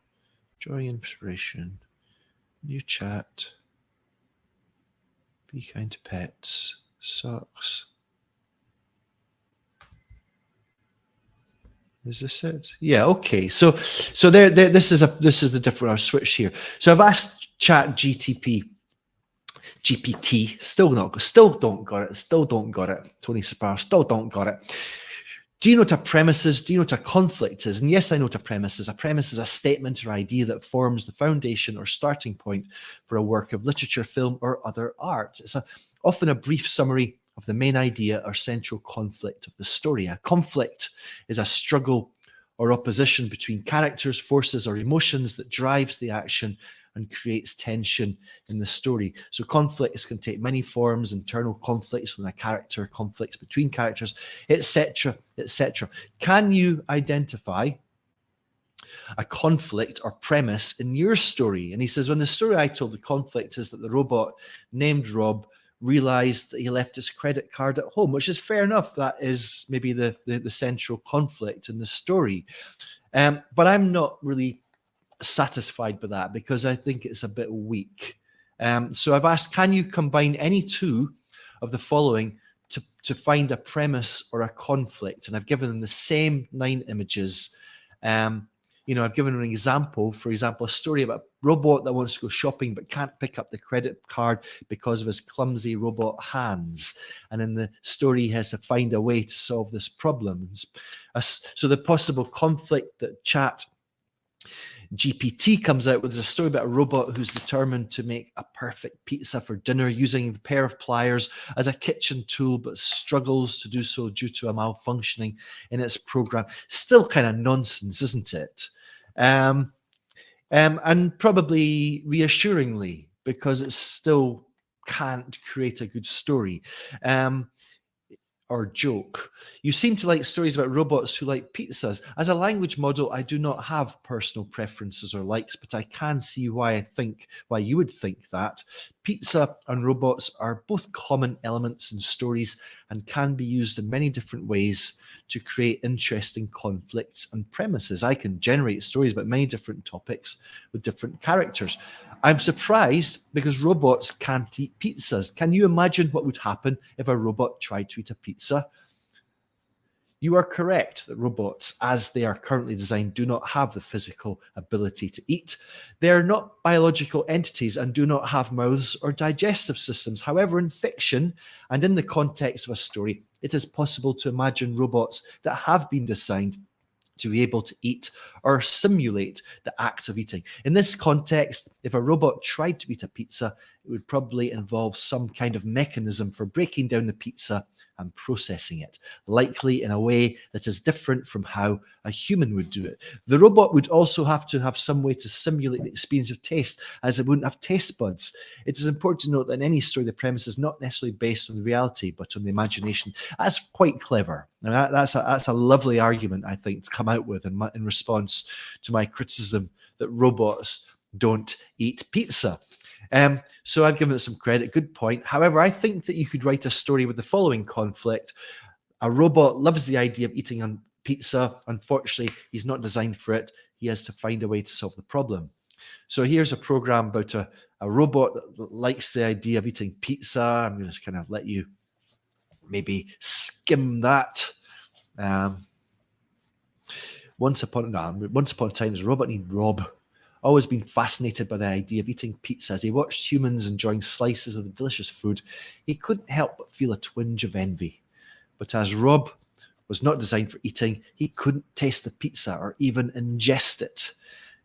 joy, inspiration, new chat, be kind to pets, socks. Is this it? Yeah. Okay. So there. This is the different. I'll switch here. So I've asked GPT. Still don't got it. Tony Soprano, still don't got it. Do you know what a premise is? Do you know what a conflict is? And yes, I know what a premise is. A premise is a statement or idea that forms the foundation or starting point for a work of literature, film, or other art. It's often a brief summary of the main idea or central conflict of the story. A conflict is a struggle or opposition between characters, forces, or emotions that drives the action and creates tension in the story. So conflicts can take many forms: internal conflicts when a character, conflicts between characters, etc., etc. Can you identify a conflict or premise in your story? And he says, when the story I told, the conflict is that the robot named Rob realized that he left his credit card at home, which is fair enough. That is maybe the central conflict in the story. But I'm not really satisfied by that because I think it's a bit weak. So I've asked, can you combine any two of the following to find a premise or a conflict? And I've given them the same 9 images. I've given an example, for example, a story about a robot that wants to go shopping but can't pick up the credit card because of his clumsy robot hands. And in the story, he has to find a way to solve this problem. So the possible conflict that ChatGPT comes out with is a story about a robot who's determined to make a perfect pizza for dinner using the pair of pliers as a kitchen tool, but struggles to do so due to a malfunctioning in its program. Still kind of nonsense, isn't it? And probably reassuringly, because it still can't create a good story. Or joke. You seem to like stories about robots who like pizzas. As a language model, I do not have personal preferences or likes, but I can see why you would think that. Pizza and robots are both common elements in stories and can be used in many different ways to create interesting conflicts and premises. I can generate stories about many different topics with different characters. I'm surprised because robots can't eat pizzas. Can you imagine what would happen if a robot tried to eat a pizza? You are correct that robots, as they are currently designed, do not have the physical ability to eat. They are not biological entities and do not have mouths or digestive systems. However, in fiction and in the context of a story, it is possible to imagine robots that have been designed to be able to eat or simulate the act of eating. In this context, if a robot tried to eat a pizza, it would probably involve some kind of mechanism for breaking down the pizza and processing it, likely in a way that is different from how a human would do it. The robot would also have to have some way to simulate the experience of taste, as it wouldn't have taste buds. It is important to note that in any story, the premise is not necessarily based on reality, but on the imagination. That's quite clever. And that's a lovely argument, I think, to come out with in response to my criticism that robots don't eat pizza. So I've given it some credit. Good point. However, I think that you could write a story with the following conflict. A robot loves the idea of eating on pizza. Unfortunately, he's not designed for it. He has to find a way to solve the problem. So here's a program about a robot that likes the idea of eating pizza. I'm going to kind of let you maybe skim that. Once upon a time, there's a robot named Rob. Always been fascinated by the idea of eating pizza. As he watched humans enjoying slices of the delicious food, he couldn't help but feel a twinge of envy. But as Rob was not designed for eating, he couldn't taste the pizza or even ingest it.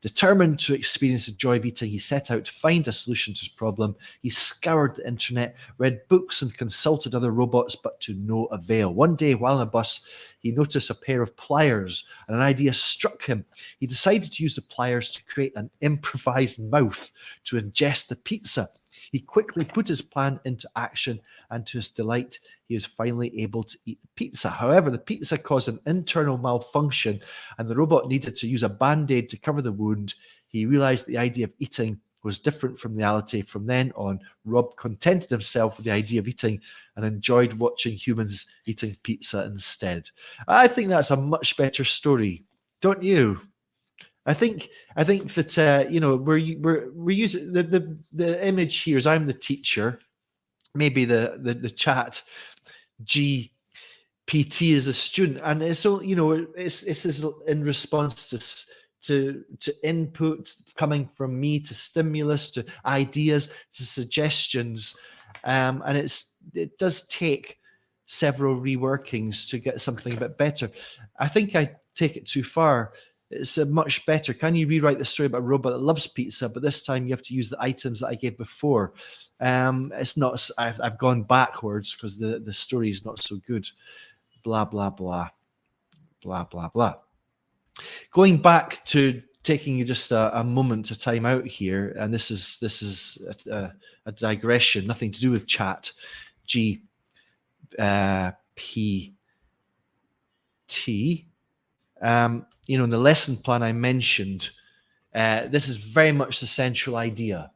Determined to experience the joy of eating, he set out to find a solution to his problem. He scoured the internet, read books, and consulted other robots, but to no avail. One day, while on a bus, he noticed a pair of pliers, and an idea struck him. He decided to use the pliers to create an improvised mouth to ingest the pizza. He quickly put his plan into action, and to his delight, he was finally able to eat the pizza. However, the pizza caused an internal malfunction, and the robot needed to use a band-aid to cover the wound. He realized the idea of eating was different from reality. From then on, Rob contented himself with the idea of eating and enjoyed watching humans eating pizza instead. I think that's a much better story, don't you? I think that we're using the image here is I'm the teacher, maybe the chat GPT is a student, and it's so it's in response to input coming from me, to stimulus, to ideas, to suggestions, and it does take several reworkings to get something a bit better. I think I take it too far. It's a much better. Can you rewrite the story about a robot that loves pizza, but this time you have to use the items that I gave before? It's not. I've gone backwards because the story is not so good. Blah blah blah, blah blah blah. Going back to taking just a moment to time out here, and this is a digression, nothing to do with chat GPT. In the lesson plan I mentioned, this is very much the central idea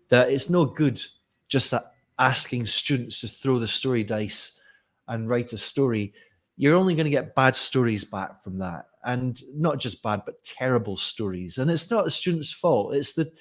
that it's no good just asking students to throw the story dice and write a story. you're only going to get bad stories back from that, and not just bad but terrible stories. And it's not the student's fault. It's the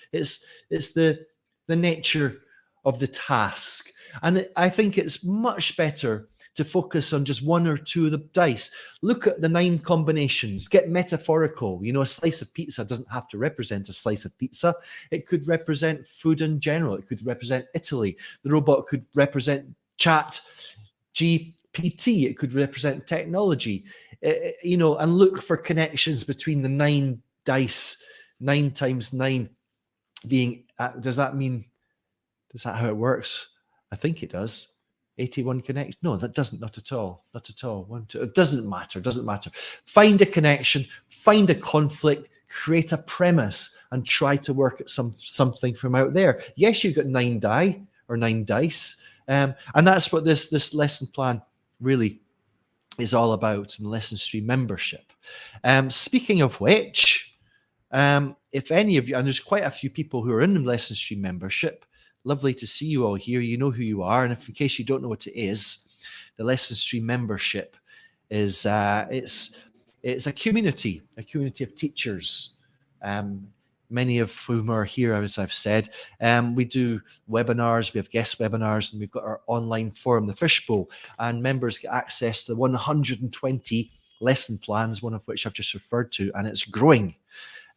nature of the task. And I think it's much better to focus on just one or two of the dice. Look at the 9 combinations, get metaphorical. A slice of pizza doesn't have to represent a slice of pizza. It could represent food in general. It could represent Italy. The robot could represent ChatGPT. It could represent technology, and look for connections between the 9 dice, 9 times 9 being, does that how it works? I think it does. 81 connection. No, that doesn't. Not at all. Not at all. It doesn't matter. Find a connection, find a conflict, create a premise, and try to work at something from out there. Yes, you've got 9 die or 9 dice. And that's what this lesson plan really is all about, in LessonStream membership. Speaking of which, if any of you, and there's quite a few people who are in the LessonStream membership, lovely to see you all here. You know who you are. And if in case you don't know what it is, the LessonStream membership is it's a community of teachers, many of whom are here, as I've said. We do webinars, we have guest webinars, and we've got our online forum, the Fishbowl, and members get access to the 120 lesson plans, one of which I've just referred to, and it's growing.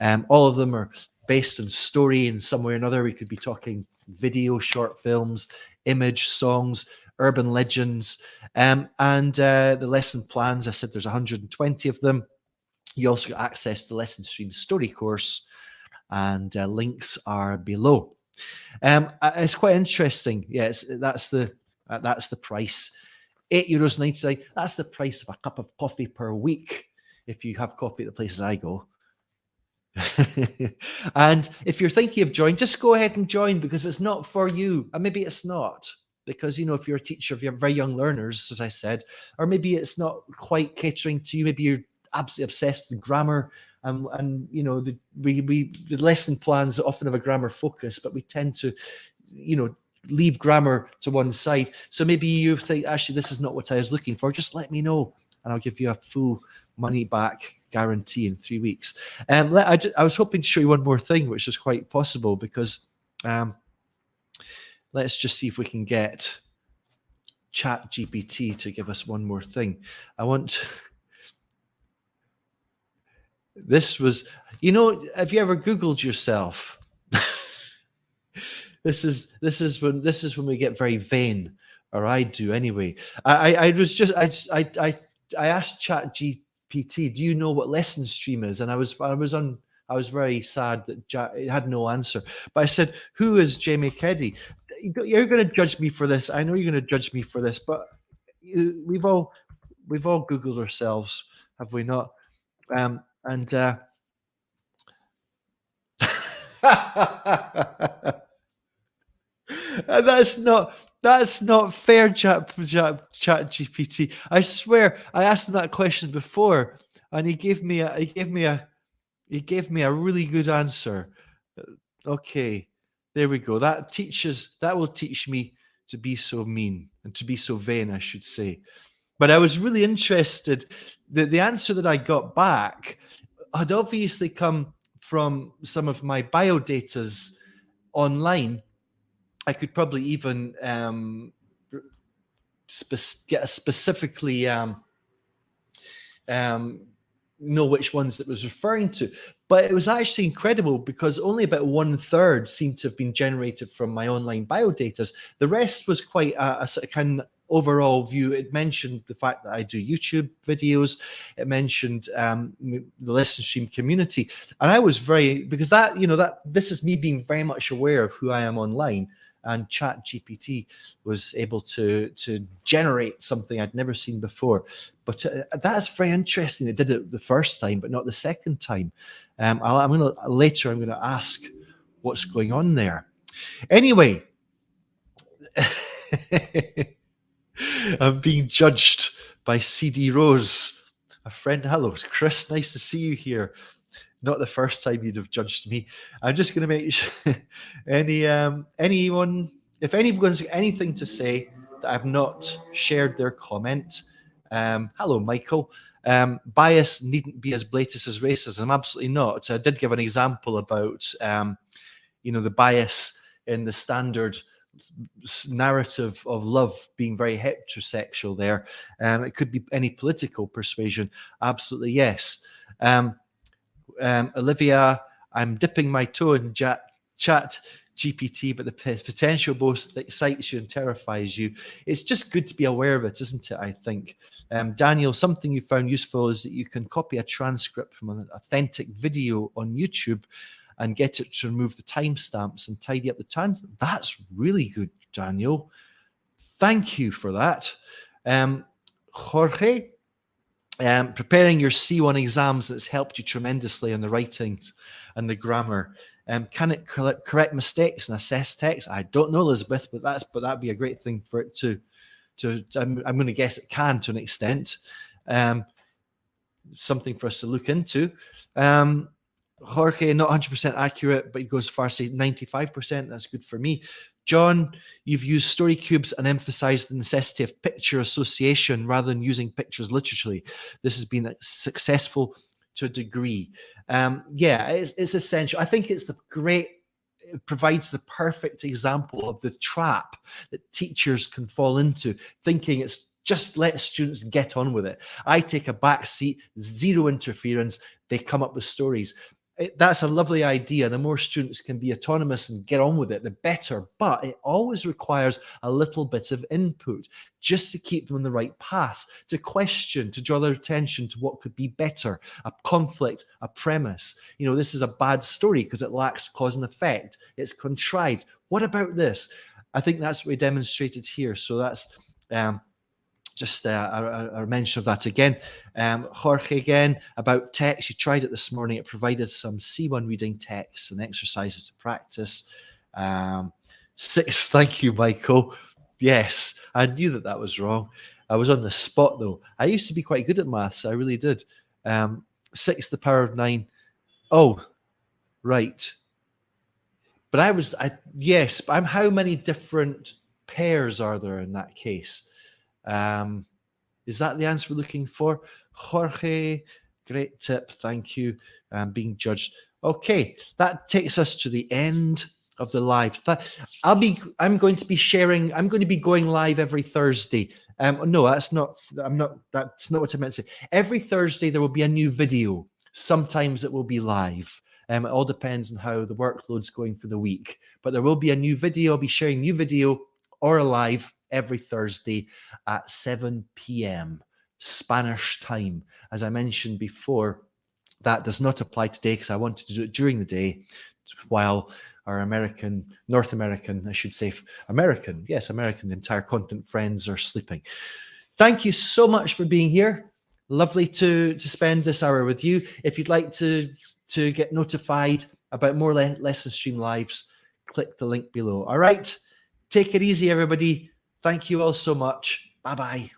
All of them are based on story in some way or another. We could be talking video, short films, image, songs, urban legends, and the lesson plans. I said there's 120 of them. You also get access to the LessonStream story course, and links are below. It's quite interesting. Yes, that's the price. €8.99. That's the price of a cup of coffee per week if you have coffee at the places I go. And if you're thinking of joining, just go ahead and join, because if it's not for you, and maybe it's not, because if you're a teacher, if you have very young learners, as I said, or maybe it's not quite catering to you, maybe you're absolutely obsessed with grammar, and the lesson plans often have a grammar focus, but we tend to leave grammar to one side. So maybe you say, actually, this is not what I was looking for. Just let me know, and I'll give you a full money back guarantee in 3 weeks. I was hoping to show you one more thing, which is quite possible, because let's just see if we can get ChatGPT to give us one more thing. This was, have you ever Googled yourself? This is when we get very vain, or I do anyway. I asked ChatGPT, do you know what LessonStream is? And I was very sad that it had no answer. But I said, who is Jamie Keddie? You're going to judge me for this. I know you're going to judge me for this, but we've all Googled ourselves, have we not? And and that's not fair, ChatGPT. I swear, I asked him that question before, and he gave me a really good answer. Okay, there we go. That will teach me to be so mean, and to be so vain, I should say. But I was really interested. The answer that I got back had obviously come from some of my biodatas online. I could probably even specifically know which ones it was referring to. But it was actually incredible, because only about 1/3 seemed to have been generated from my online biodatas. The rest was quite a sort of kind of overall view. It mentioned the fact that I do YouTube videos. It mentioned the LessonStream community, and I was because this is me being very much aware of who I am online. And ChatGPT was able to generate something I'd never seen before. But that's very interesting. It did it the first time, but not the second time. I'm going to ask what's going on there. Anyway, I'm being judged by CD Rose, a friend. Hello, Chris. Nice to see you here. Not the first time you'd have judged me. I'm just going to make sure anyone, if anyone's got anything to say that I've not shared their comment, Hello, Michael. Bias needn't be as blatant as racism. Absolutely not. So I did give an example about, the bias in the standard narrative of love being very heterosexual there. It could be any political persuasion. Absolutely, yes. Olivia, I'm dipping my toe in chat GPT, but the potential both excites you and terrifies you. It's just good to be aware of it, isn't it? I think. Daniel, something you found useful is that you can copy a transcript from an authentic video on YouTube and get it to remove the timestamps and tidy up the transcript. That's really good, Daniel. Thank you for that. Jorge, preparing your C1 exams, it's helped you tremendously on the writings and the grammar. Can it correct mistakes and assess text? I don't know, Elizabeth, but that'd be a great thing for it to I'm going to guess it can to an extent. Something for us to look into. Jorge, not 100% accurate, but he goes far, say 95%. That's good for me. John, you've used story cubes and emphasized the necessity of picture association rather than using pictures literally. This has been successful to a degree. It's essential. I think it provides the perfect example of the trap that teachers can fall into, thinking it's just let students get on with it. I take a back seat, zero interference, they come up with stories. That's a lovely idea. The more students can be autonomous and get on with it, the better. But it always requires a little bit of input just to keep them on the right path, to question, to draw their attention to what could be better, a conflict, a premise. This is a bad story because it lacks cause and effect. It's contrived. What about this? I think that's what we demonstrated here. So that's just a mention of that again. Jorge, again, about text. You tried it this morning. It provided some C1 reading texts and exercises to practice. 6, thank you, Michael. Yes, I knew that was wrong. I was on the spot, though. I used to be quite good at maths. I really did. 6 to the power of 9. Oh, right. But how many different pairs are there in that case? Is that the answer we're looking for? Jorge, great tip. Thank you. Being judged. Okay, that takes us to the end of the live. I'm going to be going live every Thursday. No, that's not what I meant to say. Every Thursday there will be a new video. Sometimes it will be live. It all depends on how the workload's going for the week. But there will be a new video. I'll be sharing new video or a live every Thursday at 7 p.m. Spanish time. As I mentioned before, that does not apply today because I wanted to do it during the day while our North American, the entire continent friends are sleeping. Thank you so much for being here. Lovely to spend this hour with you. If you'd like to get notified about more LessonStream lives, click the link below. All right. Take it easy, everybody. Thank you all so much. Bye-bye.